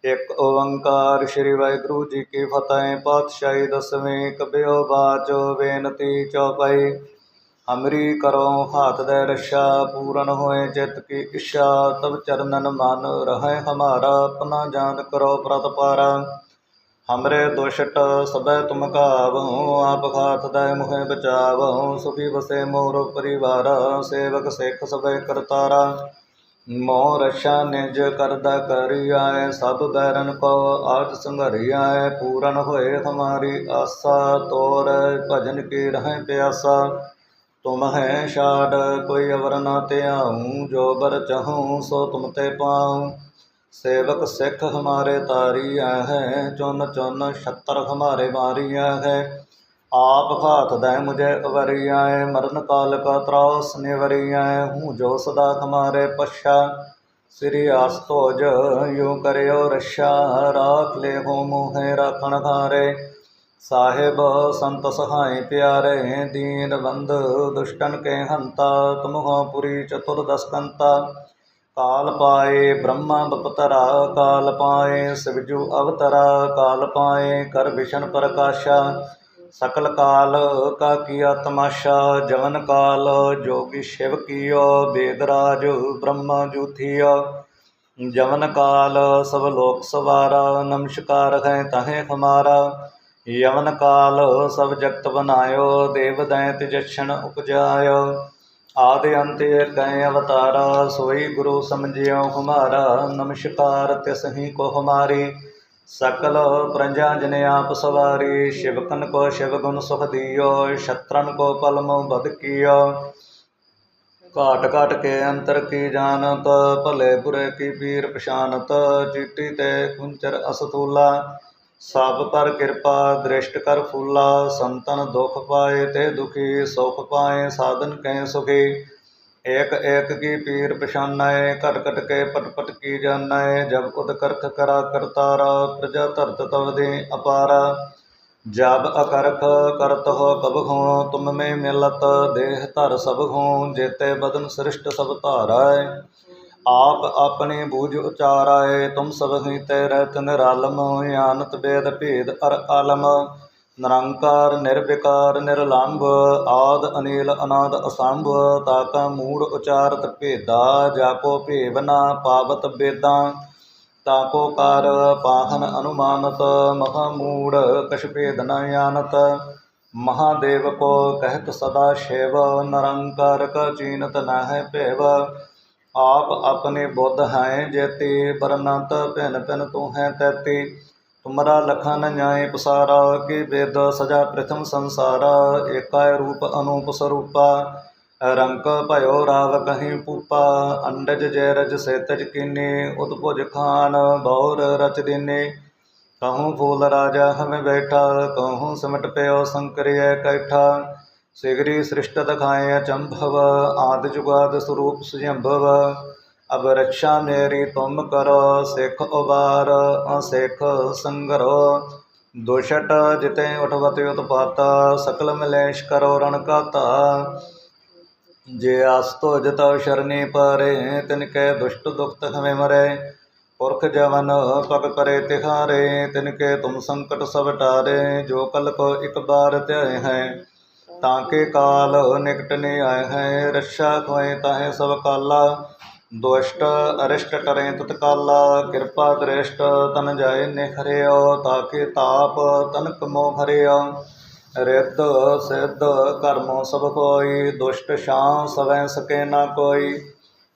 एक ओंकार श्री वाहिगुरु जी की फतेह। पातशाही दसवीं कबियो बाचो बेनती चौपाई। हमरी करो हाथ दे रक्षा, पूरन होए चित की इच्छा। तब चरणन मन रहे हमारा, अपना जान करो प्रतिपारा। हमरे दुष्ट सब तुम काबहूँ, आप हाथ दे मुहे बचावहूँ। सुखी बसे मोर परिवार, सेवक सिख सब करतारा। मोह रक्षा निज करदा करियाए, साधु बैरन को आज संघरियाए। पूरन होए हमारी आशा, तोर भजन की रहें प्यासा। तुम है शाड कोई अवर न त्याऊँ, जो बर चाहूँ सो तुम ते पाऊँ। सेवक सिख हमारे तारिया है, चुन चुन छत्तर हमारे मारिया है। आप हाथ दे मुझे अवरियाए, मरण काल का त्रास निवरियाए। हूँ जो सदा हमारे पश्चा, श्री आस्तोज यूँ करियो रक्षा। राख ले हो मुहे राखण हारे, साहेब संत सहाय प्यारे। दीन बंधु दुष्टन के हंता, तुम हो पुरी चतुर्दश कंता। काल पाए ब्रह्मा बपतरा, काल पाए शिवजू अवतरा। काल पाए कर विष्ण प्रकाशा, सकल काल का किया तमाशा। जवन काल जोगी शिव कियो, वेदराज ब्रह्मा जूथिया। जवन काल सब लोक सवारा, नमस्कार है तहें हमारा। यवन काल सब जगत बनायो, देव दैत जक्षण उपजायो। आदि अंत एक अवतारा, सोई गुरु समझियो हमारा। नमस्कार तिसही को हमारी, सकल प्रजा जन आप सवारी। शिवकन को शिव गुण सुख दियो, शत्रन को पल मोह बध कियो। काट काट के अंतर की जानत, भले बुरे की पीर पशानत। चीटी ते कुंचर असतूला, सब पर कृपा दृष्ट कर फूला। संतन दुख पाए ते दुखी, सुख पाए साधन कै सुखी। एक एक की पीर पशानाए, कट कट के पट पट की जानाए। जब उद करख करा करतारा, प्रजा धरत तव दे अपारा। जब अकरख करत हो कब हो, तुम में मिलत देह धर सब हो। जेते बदन सृष्ट सब धाराए, आप अपनी बूझ उचाराए। तुम सब ही ते रहत निरालम, आनत वेद भेद अर आलम। निरंकार निर्विकार निर्लंभ, आद अनिल अनाद असंभ। ताका मूढ़ उचारत भेदा, जाको भेव न पावत वेदा। ताको कार पाहन अनुमानत, महामूढ़ कछ भेद न जानत। महादेव को कहत सदा शिव, निरंकार का चीनत न है भेव। आप अपने बुद्ध हैं जेती, बरनत भिन भिन तू है तैती। तुमरा लखन न्याय पसारा, के वेद सजा प्रथम संसारा। एकाय रूप अनूप स्वरूपा, रंक भयो राव कहीं पूपा। अंडज जैरज सेतज कीने, उतपुज खान बौर रच दीने। कहूँ फूल राजा हमें बैठा, कहूँ सिमट पयो शंकरिय कैठा। शीघ्री सृष्ट दखाए अचंभव, आदि जुगाद स्वरूप सुजंभव। अब रक्षा मेरी तुम करो, सिख उबार असिख संगरो। दुष्ट जिते उठवत उत्पाता, सकल मिलेश करो रण काता। जे आस्तो जतव शरणी परे, तिनके दुष्ट दुखत हमें मरे। पुरख जवन पग परे तिहारे, तिनके तुम संकट सब टारे। जो कल को एक बार त्याए हैं, ताके काल निकट ने आए हैं। रक्षा खोए ताहे सब काला, दुष्ट अरिष्ट करें तत्काला। कृपा दृष्ट तन जाय निखरियो, ताके ताप तनक मोह हरियो। रिद्ध सिद्ध कर्मो सब कोई, दुष्ट शां सवै सके ना कोई।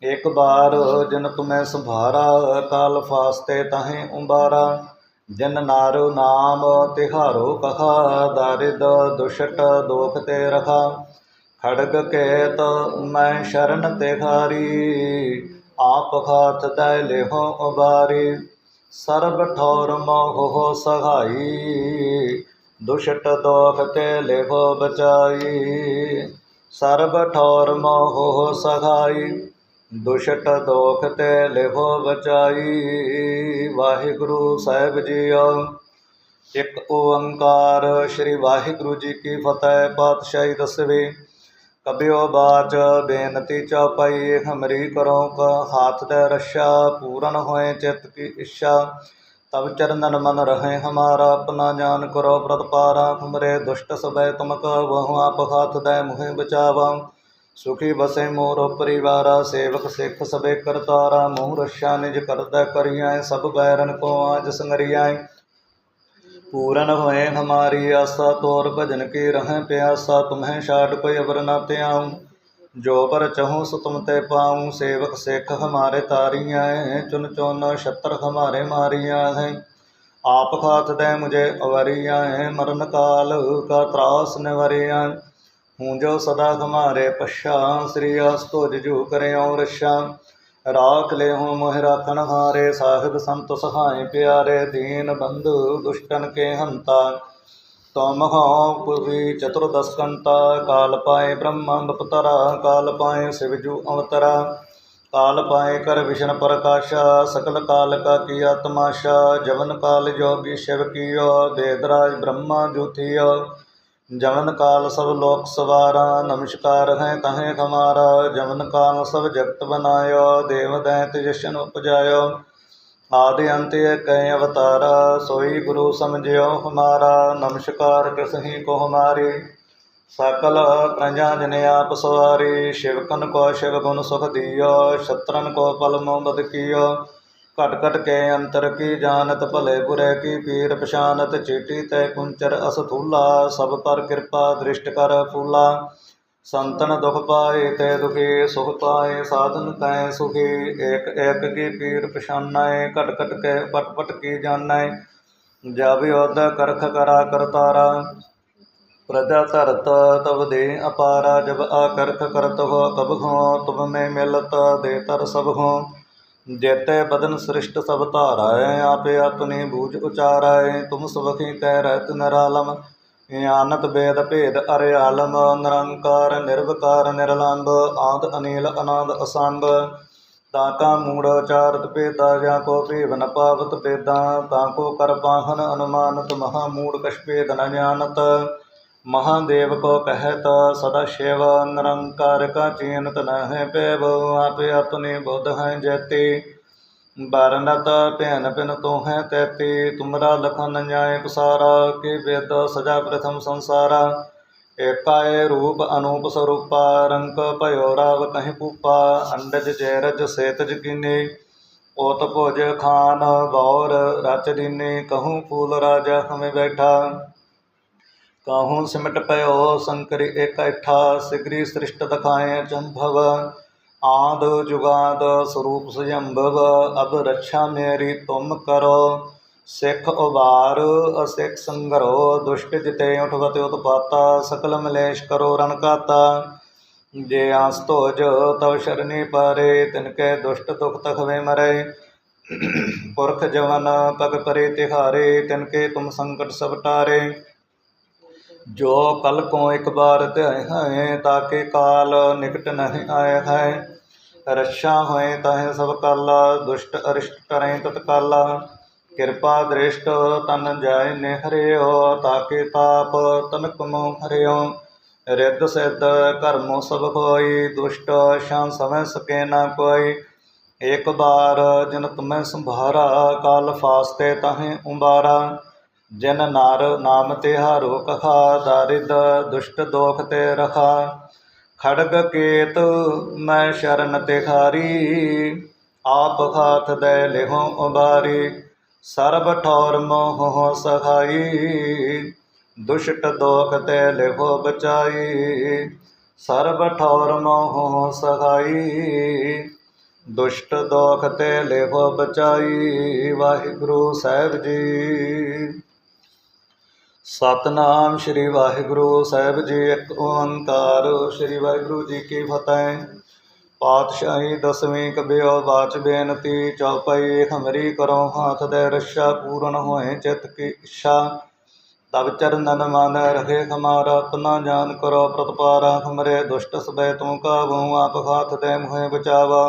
एक बार जिन तुम्हें संभारा, काल फास्ते ताहें उबारा। जिन नारो नाम तिहारो कहा, दारिद दुष्ट दोख ते रखा। खड़ग केत मैं शरण तिहारी, आप हाथ दै लेहो उबारी। सर्ब ठौर मोह सहाई, दुष्ट दोख ते लेहो बचाई। सर्ब ठौर मोह सहाई, दुष्ट दोख ते लेहो बचाई। वाहिगुरु साहिब जीओ। एक ओंकार श्री वाहिगुरु जी की फतेह। पातशाही दसवीं कबियो बाच बेनती चौपाई हमरी करो का हाथ दे रक्षा पूरन होए चित्त की इच्छा तब चरणन मन रहे हमारा अपना जान करो प्रतपारा हमरे दुष्ट सबय तुम कहु आप हाथ दे मुहे बचावा सुखी बसे मोर परिवारा सेवक सिख सबे करतारा मुँह रक्षा निज करद करिया सब बैरन को आज संगरियाए पूरन होए हमारी आशा तोर भजन की रहें प्यासा तुम्हें छाड़ कोई अबर न त्याऊँ जो पर चहूँ सो तुम ते पाऊँ सेवक सिख हमारे तारियाँ हैं चुन चुन छत्र हमारे मारियाँ हैं आप खात दे मुझे अवरियाँ हैं मरण काल का त्रास निवरियाँ हूँ जो सदा हमारे पश्चा श्री अस्तो जू करे और रक्षा राख ले हो मोह राखन हारे साहिब संत सहाय प्यारे दीन बंधु दुष्टन के हंता तुम हो पुरी चतुर्दशकंता काल पाए ब्रह्मा बपतरा काल पाए शिवजू अवतरा काल पाए कर विष्ण प्रकाशा सकल काल का किया तमाशा जवन काल जोगी शिव कियो वेदराज ब्रह्मा जूथियो जवन काल सब लोक सवारा नमस्कार है कहें हमारा जवन काल सब जगत बनायो देव दैत जशन उपजायो आदि अंत कई अवतारा सोई गुरु समझियो हमारा नमस्कार कसही को हमारी सकल प्रजा जन आप सवारी शिवकन को शिव गुण सुख दियो शत्रन को पल मोहम्मद कियो घट घट के अंतर की जानत भले बुरे की पीर पछानत चीटी तय कुंचर असथूला सब पर कृपा दृष्ट कर फूला संतन दुख पाए ते दुखी सुख पाए साधन तय सुखी एक एक की पीर पछानाए घट घट के पट पट की जानाए जब योद्ध करख करा करतारा प्रजा धरत तब दे अपारा जब आकर्ख करत हो कब हो तुम में मिलत दे तर सब हो जेते बदन सृष्ट सब ताराए आपे अपनी बूझ उचाराए तुम सुखी तय रहत निरालम यानत वेद भेद अर्यालम निरंकार निर्विकार निरलंब आद अनिल अनाद असंभ ताका मूढ़ चारत भेदा जाको भेद न पावत भेदा ताको कर पाहन अनुमानत महामूढ़ कछ भेद न जानत महादेव को कहत सदा शिव निरंकार का चीनत न है पैव आपे अपने बुध हैं जैते बारनत भैन पिन तो हैं तैते तुमरा लखन न्याय पसारा के वेद सजा प्रथम संसारा एकाय रूप अनूप स्वरूपा रंक भयो राव कहीं पुपा अंडज जैरज सेतज किने ओत भोज खान बौर रच दीने कहूँ फूल राजा हमें बैठा कहूँ सिमट पयो शंकर इकट्ठा सिगरी सृष्ट दखाएँ चंभव आद जुगाद स्वरूप स्वयंभव अब रक्षा मेरी तुम करो सिख उबार असिख संगरो दुष्ट जिते उठवत उत्पाता सकल मलेश करो रणकाता जे आस तोज तव शरणी पारे तिनके दुष्ट दुख तखवे मरे पुरख जवन पग परे तिहारे तिनके तुम संकट सब टारे जो कल को एक बार ध्याय है ताके काल निकट नहीं आए है रक्षा होए ताहे सब काला दुष्ट अरिष्ट करें तत्काला कृपा दृष्ट तन जाय ने हरियो ताके ताप तनक मोह हरियो रिद्ध सिद्ध कर्मो सब होई दुष्ट शां समय सके न कोई एक बार जिन तुम्हें संभारा काल फास्ते ताहे उबारा जिन नार नाम तिहारो कहा दारिद दुष्ट दोख ते रखा खड़ग केत मैं शरण तिहारी आप हाथ दे लिहो उबारी सर्ब ठौर मोह सहाई दुष्ट दोख ते लिहो बचाई सर्ब ठौर मोह सहाई दुष्ट दोख ते लिहो बचाई वाहिगुरु साहिब जी सतनाम श्री वाहिगुरु साहिब जी एक ओंकार श्री वाहिगुरु जी की फतेह पातशाही दसवीं कबियो बाच बेनती चौपाई हमरी करो हाथ दे रक्षा पूर्ण होए चित की इच्छा तब चरणन मान रहे हमारा अपना जान करो प्रतपारा हमरे दुष्ट सबय तुम काबू आप हाथ दे मुहे बचावा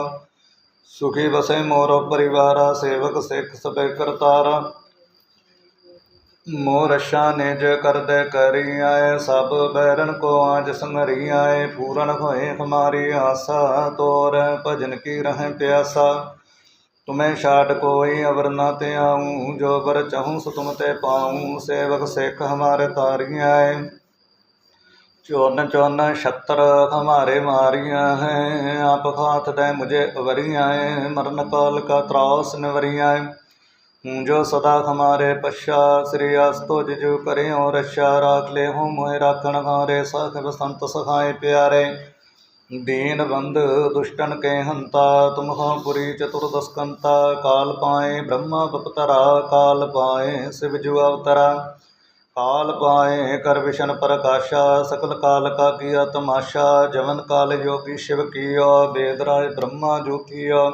सुखी बसे मोरो परिवारा सेवक सिख सबय करतारा मोह रक्षा निज कर दे करी आए, सब बैरन को आज संगरी आए। पूरन होए हमारी आशा, तोर भजन की रहें प्यासा। तुम्हें छाड़ कोई अवर न ते आऊँ, जो बर चाहूँ सो तुम ते पाऊँ। सेवक सिख हमारे तारी आए, चौन चौन छत्र हमारे मारिया हैं। आप हाथ दे मुझे उबरिया हैं, मरण काल का त्रास निवरिया हैं। जो सदा हमारे पश्चात, श्री अस्तो जिजु करे और रक्षा। राख ले हो मोह राखण हारे, साहिब संत सखाए प्यारे। दीन बंधु दुष्टन के हंता, तुम हो पुरी चतुर्दस्कंता। काल पाए ब्रह्मा बपतरा, काल पाए शिव जु अवतरा। काल पाए कर विशन प्रकाशा, सकल काल का किया तमाशा। जमन काल योगी शिव किया, वेदराज ब्रह्मा जो किया।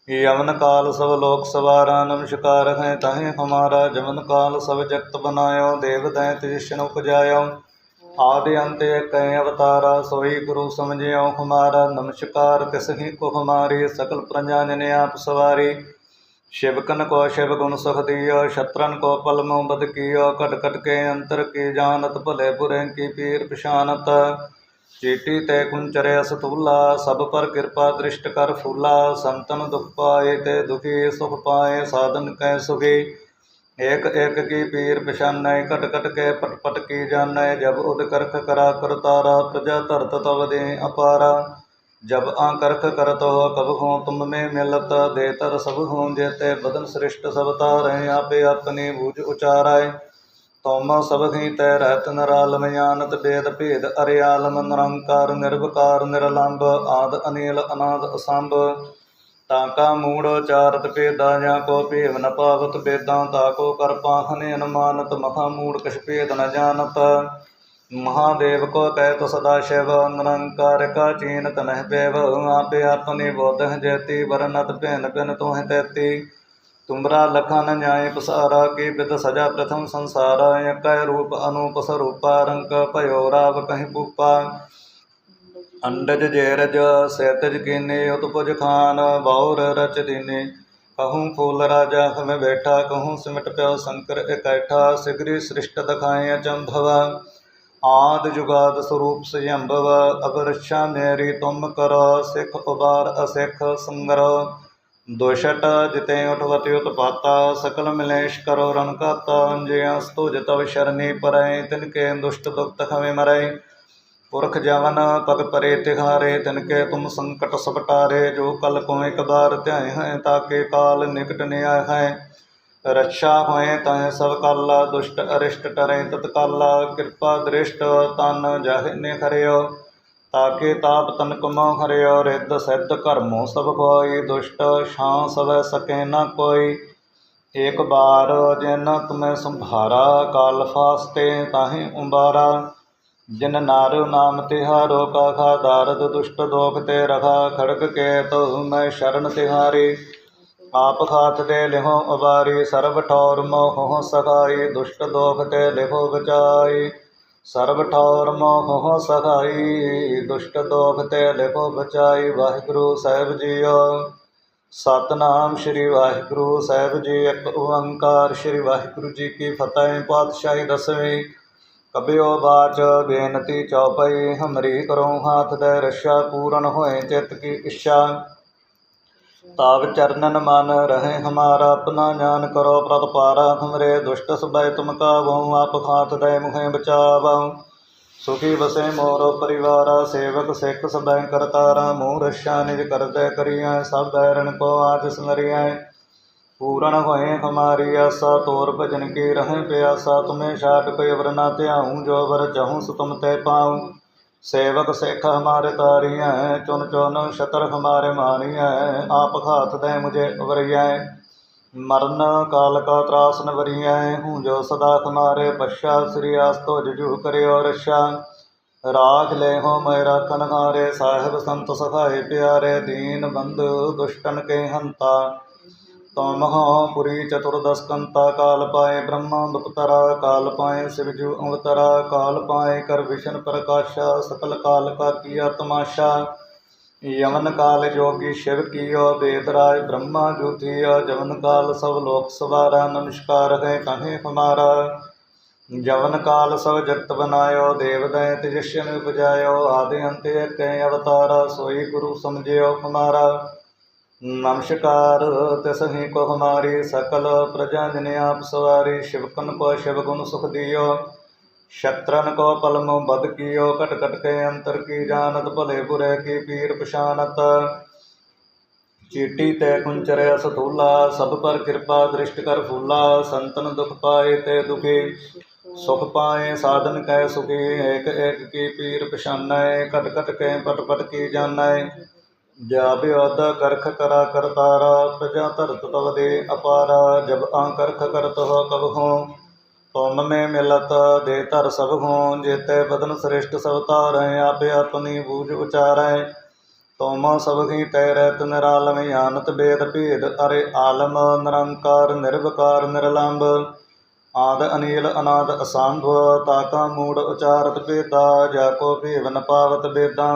यमन काल सब लोक सवारा, नमस्कार है तहें हमारा। जमन काल सब जगत बनायो, देव दैत जिष्णु उपजायो। आदि अंत एक अवतारा, सोई गुरु समझियो हमारा। नमस्कार तिसहि को हमारी, सकल प्रजा जन आप सवारी। शिवकन को शिव गुण सुख दियो, शत्रन को पल मोह बद कियो। कट कट के अंतर की जानत, भले बुरे की पीर पिशानत। चीटी ते कुंचरे असतूला, सब पर कृपा दृष्ट कर फूला। संतन दुख पाए ते दुखी, सुख पाए साधन कै सुखी। एक एक की पीर पिशानय, कट कट के पट पट की जानय। जब उद करख करा कर तारा, प्रजा धरत तब दे अपारा। जब आकर्ख करत हो कब हो तुम में मिलत, देतर सब हो जेते बदन श्रेष्ठ सब तारें। आपे अपनी भुज उचाराय, तुम सब ही तै रहत नरालम। जानत वेद भेद अरियालम, निरंकार निर्विकार निरलंब। आद अनिल अनाद असंभ, ताका मूढ़ चारत भेदा। जाको भेद न पावत वेदां, ताको कर पाहन अनुमानत। महामूढ़ कछ भेद न जानत, महादेव को कहत सदाशिव। निरंकार का चीन तनह पेव, आपे अपनी बोध जैती। बरनत भिन भिन तुह तैती, तुमरा लखन न्याय पसारा। की विद सजा प्रथम संसारा, कै रूप अनूप स्वरूपा। रंक भयो राव कहीं पूपा, अंडज जेरज सैतज कीने। उत्पुज खान बाउर रच दीने, कहूँ फूल राजा हमें बैठा। कहूँ सिमट प्यो शंकर इकैठा, सिगरी सृष्ट दखाएँ अचंभवा। आद जुगाद स्वरूप स्वयंभव, अब रक्षा मेरी तुम करो। सिख उबार असिख संग्रह, दुष्ट जिते उठवति उत्पाता। सकल मिलेश करो रण काता, जिया स्तुज तव शरणी परै। तिनके दुष्ट दुख हमें मरै, पुरख जवन पग परे तिहारे। तिनके तुम संकट सब टारे, जो कल को एक बार ध्याय हैं। ताके काल निकट न्याय है, रक्षा होए तय सब काला। दुष्ट अरिष्ट टरें तत्काला, कृपा दृष्ट तन जाहि निखरियो। ताके ताप तनक मोह हरियो, रिद्ध सिद्ध कर्मो सब होई। दुष्ट छां सब सके न कोई, एक बार जिन तुम्हें संभारा। काल फास्ते ताहि उबारा, जिन नारु नाम तिहारो। काखा दारद दुष्ट दोख ते रखा, खड़ग के तो मैं शरण तिहारी। आप खात दे लिहो उबारी, सर्व ठौर मोह सखाई। दुष्ट दोख ते लिहो बचाई, सर्व ठौर मोह सखाई। दुष्ट दोख ते लिहो बचाई, वाहिगुरु साहिब जीओ। सतनाम श्री वाहिगुरु साहिब जी। एक ओंकार श्री वाहिगुरु जी की फतेह। पातशाही दसवीं। कबियो बाच बेनती चौपई, हमरी करो हाथ दे रक्षा। पूरन होए चित्त की इच्छा, ताव चरणन मन रहे हमारा। अपना ज्ञान करो प्रतिपारा, हमरे दुष्ट सुबह तुम काबू। आप हाथ दे मुहे बचावा, सुखी बसे मोरो परिवारा। सेवक सिख सब करतारा, मुँह रक्षा निज कर दे करिया। सब बैरन को आज संगरिया, पूरण होए हमारी आशा। तोर भजन की रहें प्यासा, तुम्हें छाट कोई अवर न त्याऊँ। जो वर चाहूँ सो तुम ते पाऊँ। सेवक सिख हमारे तारिया, चुन चुन छतर हमारे मारिया। आप हाथ दे मुझे उबरिया, मरण काल का त्रास न बरिया। हूँ जो सदा हमारे पश्चात, श्री आस्तो जुजु करे और रक्षा। राख ले हो मैं राखन हारे, साहिब संत सखाए प्यारे। दीन बंधु दुष्टन के हंता, तुम हो पुरी चतुर्दस्कंता। काल पाए ब्रह्मा बपतरा, काल पाए शिवजु अवतरा। काल पाए कर विशन प्रकाशा, सकल काल का किया तमाशा। यमन काल जोगी शिव कियो वेदराज ब्रह्मा जूथियो जमन काल सब लोक सवारा नमस्कार है कहें हमारा जवन काल सब जगत बनायो देव दैत जशन उपजायो आदि अंत एक अवतारा सोई गुरु समझियो हमारा नमस्कार तसही को हमारी सकल प्रजा जन आप सवारी शिवकन को शिव गुण सुख दियो शत्रन को पलमो बद कियो कट कट के अंतर की जानत भले बुरे की पीर पशानत चीटी ते कुंचर असतूला सब पर कृपा दृष्टि कर फूला संतन दुख पाए ते दुखी सुख पाए साधन कै सुखी एक एक की पीर पशान कट कट के पट पट की जान जाबे औद करख करा कर तारा प्रजा धरत तव दे अपारा जब आकरख करत हो कब हो तुम में मिलत दे तर सब हो जेते बदन श्रेष्ठ सब तार आपे अपनी बूझ उचारें तुम सब ही तैरत निरालम यानत वेद भेद अरे आलम निरंकार निर्विकार निर्लंब आद अनिल अनाद असंभ ताका मूड उचारत वेदा जाको भेद न पावत वेदा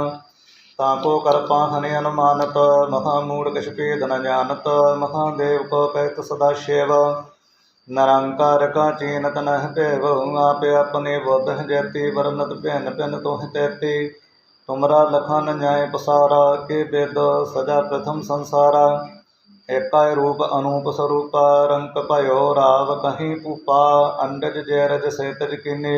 ताको कर पाहने अनुमानत महामूढ़ कछ भेद न जानत महादेव को कहत सदा शिव निरंकार का चीनत नह पेव आपे अपने बोध जैती वर्णत पेन पेन तोह तैती तुमरा लखन न्याय पसारा के वेद सजा प्रथम संसारा एकाय रूप अनूप स्वरूपा रंक भयो राव कहीं पूपा अंडज जयरज सेतज किन्नी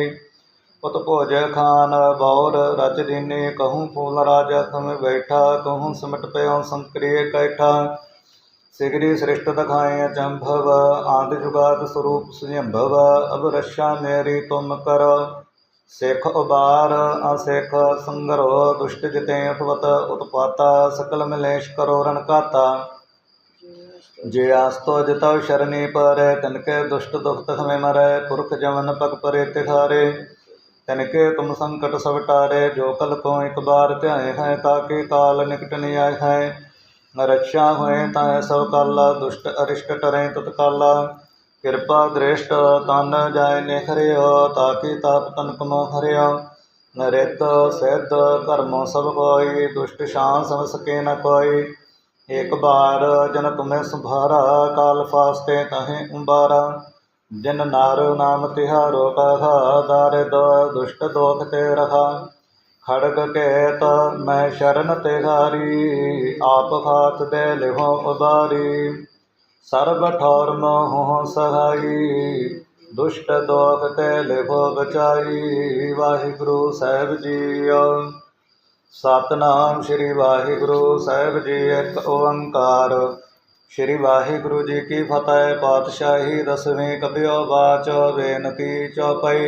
पुत भोज खान बौर रच दीने कहूँ फूल राजा खम बैठा कहूँ सिमट पयो संक्रिय कैठा सिगरी श्रेष्ठ दखाएं अचंभव आदि जुगाद स्वरूप स्वयंभव अब रक्षा मेरी तुम कर सेख उबार असेख संगरो दुष्ट जिते उठवत उत्पाता सकल मिलेश करो रणकाता जे आस्तो जितव शरणी पर तनके दुष्ट दुख तख में मरे पुरख जमन पग परे तिहारे तनके तुम संकट सब टारे जो कल को एक बार त्याय है ताकि काल निकट न्याय है रक्षा हुए ताय सब काला दुष्ट अरिष्ट टरें तत्काला कृपा दृष्ट तन जाय ने हरियो ताकि ताप तनक मो हरियो रित सिद्ध कर्मो सब कोई दुष्ट शान सम सके न कोई एक बार जन तुम्हें सुभारा काल फास्ते तहें उबारा जिन नार नाम तिहारो कहा दारिद दुष्ट दोख ते रहा खड़ग केत मैं शरण तिहारी आप हाथ दे लिहो उबारी सर्व ठौर मोह सहाई दुष्ट दोख ते लिहो बचाई वाहिगुरु साहिब जी सतनाम श्री वाहिगुरु साहिब जी एक ओंकार श्री वाहिगुरु जी की फतेह पातशाही दसवीं कबियो बाच बेनती चौपाई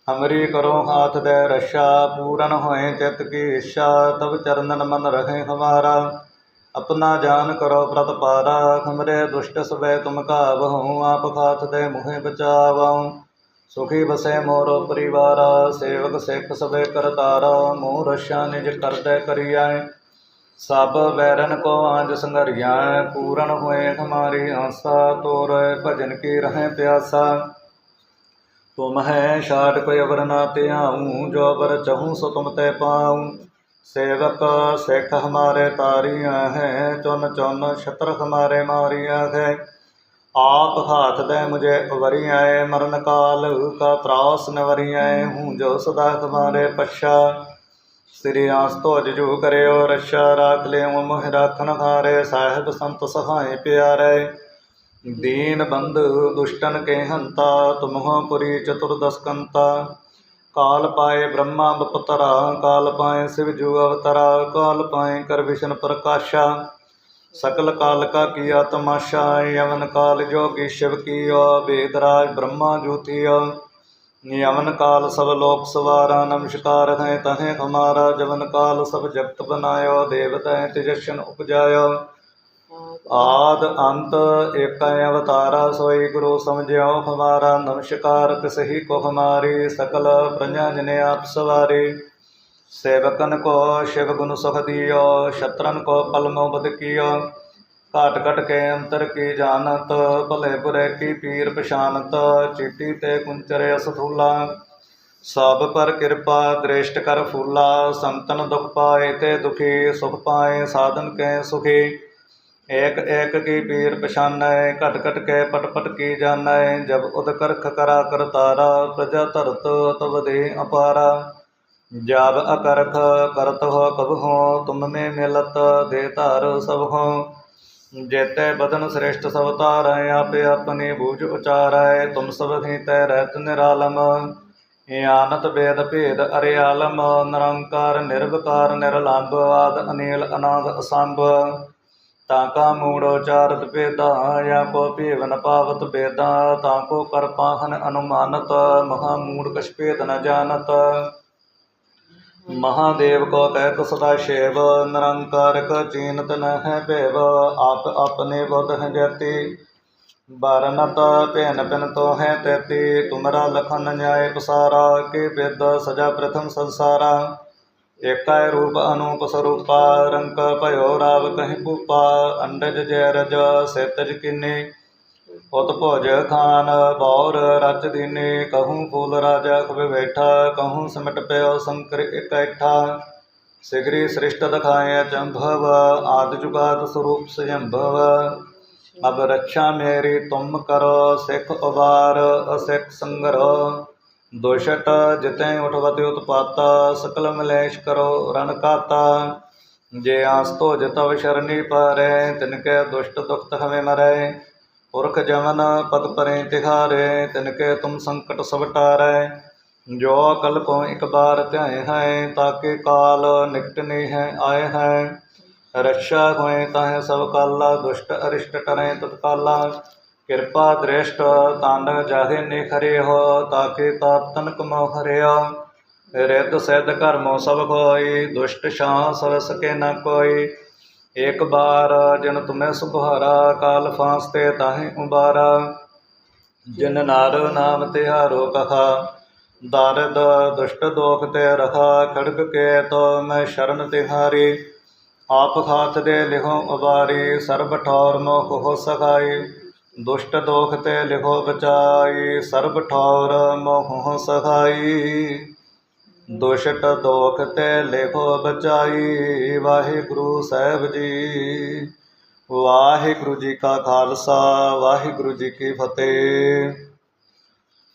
हमरी करो हाथ दे रक्षा पूरन होए चित की इच्छा तब चरणन मन रहे हमारा अपना जान करो प्रत पारा हमरे दुष्ट सबे तुम का बहु आप हाथ दे मुहे बचावा सुखी बसे मोरो परिवारा सेवक सिख सबे करतारा मोह रक्षा निज कर दे करियाए सब बैरन को आंज संघरिया पूरन हुए हमारी आशा तोर भजन की रहें प्यासा तुम है शाट कोई अवर ना त्याऊँ जो बर चहूँ सो तुम ते पाऊँ सेवक सिख हमारे तारियाँ हैं चुन चुन छत्र हमारे मारिया है आप हाथ दे मुझे वरियाँ मरण काल का त्रास न वरियाँ हूँ जो सदा हमारे पश्चा श्री आस्तो जजू करो रक्षा राख ले मोह राखन हारे साहिब संत सहाय प्यारे दीन बंधु दुष्टन के हंता तुम हो पुरी चतुर्दश कंता काल पाए ब्रह्मा बपतरा काल पाए शिव जू अवतरा काल पाए कर विष्ण प्रकाशा सकल काल का किया तमाशा यवन काल जोगी शिव कियो वेदराज ब्रह्मा जूथियो यमन काल सब लोक सवारा नमस्कार है तहें हमारा जवन काल सब जगत बनायो देव दैत जशन उपजायो आद अंत एक अवतारा सोई गुरु समझो हमारा नमस्कार तिसही को हमारी सकल प्रजा जिने आप सवारी सेवकन को शिव गुण सुख दियो शत्रन को पलमो बद कियो काट कट के अंतर की जानत भले बुरे की पीर पशानत चिट्टी ते कुंचरे असथूला सब पर कृपा दृष्ट कर फूला, संतन दुख पाए ते दुखी, सुख पाए साधन के सुखी। एक एक की पीर पछानै, घट घट के पट पट की जानै। जब उद करख करा कर तारा, प्रजा धरत तब दे अपारा। जाब अकरख करत हो कब हो, तुम में मिलत दे तार सब हो। जेते बदन श्रेष्ठ सब तारै, आपे अपनी बूझ उचारै। तुम सब ही तै रहत निरालम, आनत वेद भेद अरियालम। निरंकार निर्विकार निरलंब, आद अनिल अनाद असंभ। ताका मूढ़ोचारत भेदा, या को पीव न पावत भेदा। ताको कर पाहन अनुमानत, महामूढ़ कछ भेद न जानत। महादेव को कहत सदा शिव, निरंकार क चीनत न है भेव। आप अपने बुध हैं जैती, बारनत भेन पिन तो है तैती। तुमरा लखन न्याय पसारा, के वेद सजा प्रथम संसारा। एकाय रूप अनूप स्वरूपा, रंक भयो राव कहीं भूपा। अंडज जयरज सेतज किन्नी, उत भोज खान बौर रच दीनी। कहूँ फूल राजा खुब बैठा, कहूँ सिमट पयो शंकर इकट्ठा। सिगरी सृष्ट दखाए अचंभव, आदि जुगाद स्वरूप स्वयंभव। अब रक्षा मेरी तुम करो, सिख उबार असिख संग्रह। दुष्ट जितें उठवति उत्पाता, सकल मलेश करो रण काता। जे आस तो जितव शरणी पारे, तिनके दुष्ट दुख हमें मरै। पुरख जमन पद परें तिहारे, तिनके तुम संकट सब टारै। जो कल्पों एक बार त्याए हैं, ताके काल निकट नहीं है आए हैं। रक्षा होए ताहे सब काला, दुष्ट अरिष्ट टरें तत्काला। कृपा दृष्ट तांड जाहे निखरे हो, ताके ताप तनक मोह हरियो। रिद सिद्ध कर्मों सब खोई, दुष्ट शाह सब सके न कोई। एक बार जिन तुम्हें सुबहारा, काल फांसते ताहि उबारा। जिन नार नाम तिहारो कहा, दारिद दुष्ट दोख ते रखा। खड़ग के तो मैं शरण तिहारी, आप खात दे लिखो उबारी। सर्ब ठौर मोख हो सखाई, दुष्ट दोख ते लिखो बचाई। सर्ब ठौर मोह हो सखाई, दुष्ट दोख ते लिखो बचाई। वाहिगुरु साहिब जी। वाहिगुरु जी का खालसा, वाहिगुरु जी की फतेह।